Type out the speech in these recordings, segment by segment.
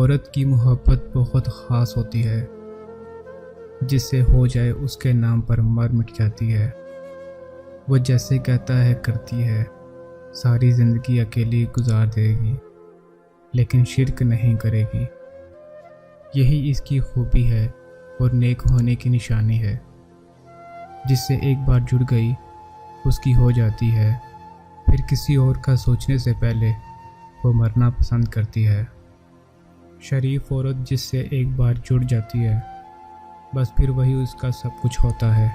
عورت کی محبت بہت خاص ہوتی ہے، جس سے ہو جائے اس کے نام پر مر مٹ جاتی ہے۔ وہ جیسے کہتا ہے کرتی ہے، ساری زندگی اکیلی گزار دے گی، لیکن شرک نہیں کرے گی۔ یہی اس کی خوبی ہے اور نیک ہونے کی نشانی ہے۔ جس سے ایک بار جڑ گئی اس کی ہو جاتی ہے، پھر کسی اور کا سوچنے سے پہلے وہ مرنا پسند کرتی ہے۔ شریف عورت جس سے ایک بار جڑ جاتی ہے، بس پھر وہی اس کا سب کچھ ہوتا ہے۔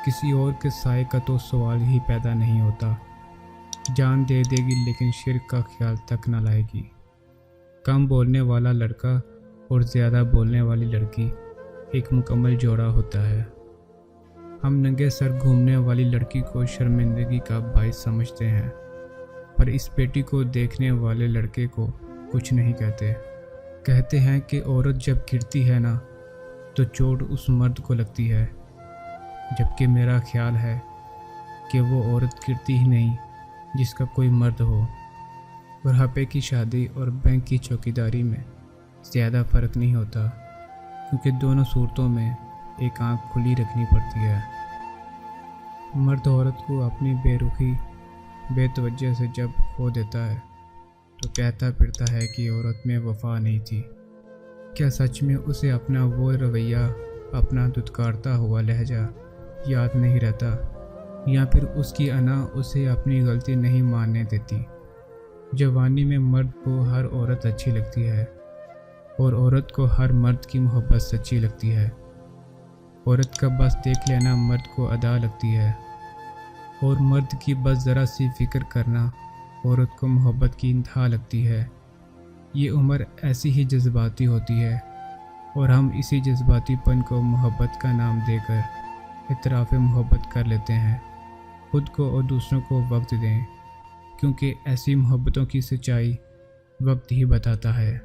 کسی اور کے سائے کا تو سوال ہی پیدا نہیں ہوتا۔ جان دے دے گی لیکن شرک کا خیال تک نہ لائے گی۔ کم بولنے والا لڑکا اور زیادہ بولنے والی لڑکی ایک مکمل جوڑا ہوتا ہے۔ ہم ننگے سر گھومنے والی لڑکی کو شرمندگی کا باعث سمجھتے ہیں، پر اس بیٹی کو دیکھنے والے لڑکے کو کچھ نہیں کہتے۔ کہتے ہیں کہ عورت جب گرتی ہے نا تو چوٹ اس مرد کو لگتی ہے، جبکہ میرا خیال ہے کہ وہ عورت گرتی ہی نہیں جس کا کوئی مرد ہو۔ بڑھاپے کی شادی اور بینک کی چوکیداری میں زیادہ فرق نہیں ہوتا، کیونکہ دونوں صورتوں میں ایک آنکھ کھلی رکھنی پڑتی ہے۔ مرد عورت کو اپنی بے رخی بے توجہ سے جب کھو دیتا ہے تو کہتا پھرتا ہے کہ عورت میں وفا نہیں تھی۔ کیا سچ میں اسے اپنا وہ رویہ، اپنا دھتکارتا ہوا لہجہ یاد نہیں رہتا، یا پھر اس کی انا اسے اپنی غلطی نہیں ماننے دیتی؟ جوانی میں مرد کو ہر عورت اچھی لگتی ہے، اور عورت کو ہر مرد کی محبت سچی لگتی ہے۔ عورت کا بس دیکھ لینا مرد کو ادا لگتی ہے، اور مرد کی بس ذرا سی فکر کرنا عورت کو محبت کی انتہا لگتی ہے۔ یہ عمر ایسی ہی جذباتی ہوتی ہے، اور ہم اسی جذباتی پن کو محبت کا نام دے کر اعتراف محبت کر لیتے ہیں۔ خود کو اور دوسروں کو وقت دیں، کیونکہ ایسی محبتوں کی سچائی وقت ہی بتاتا ہے۔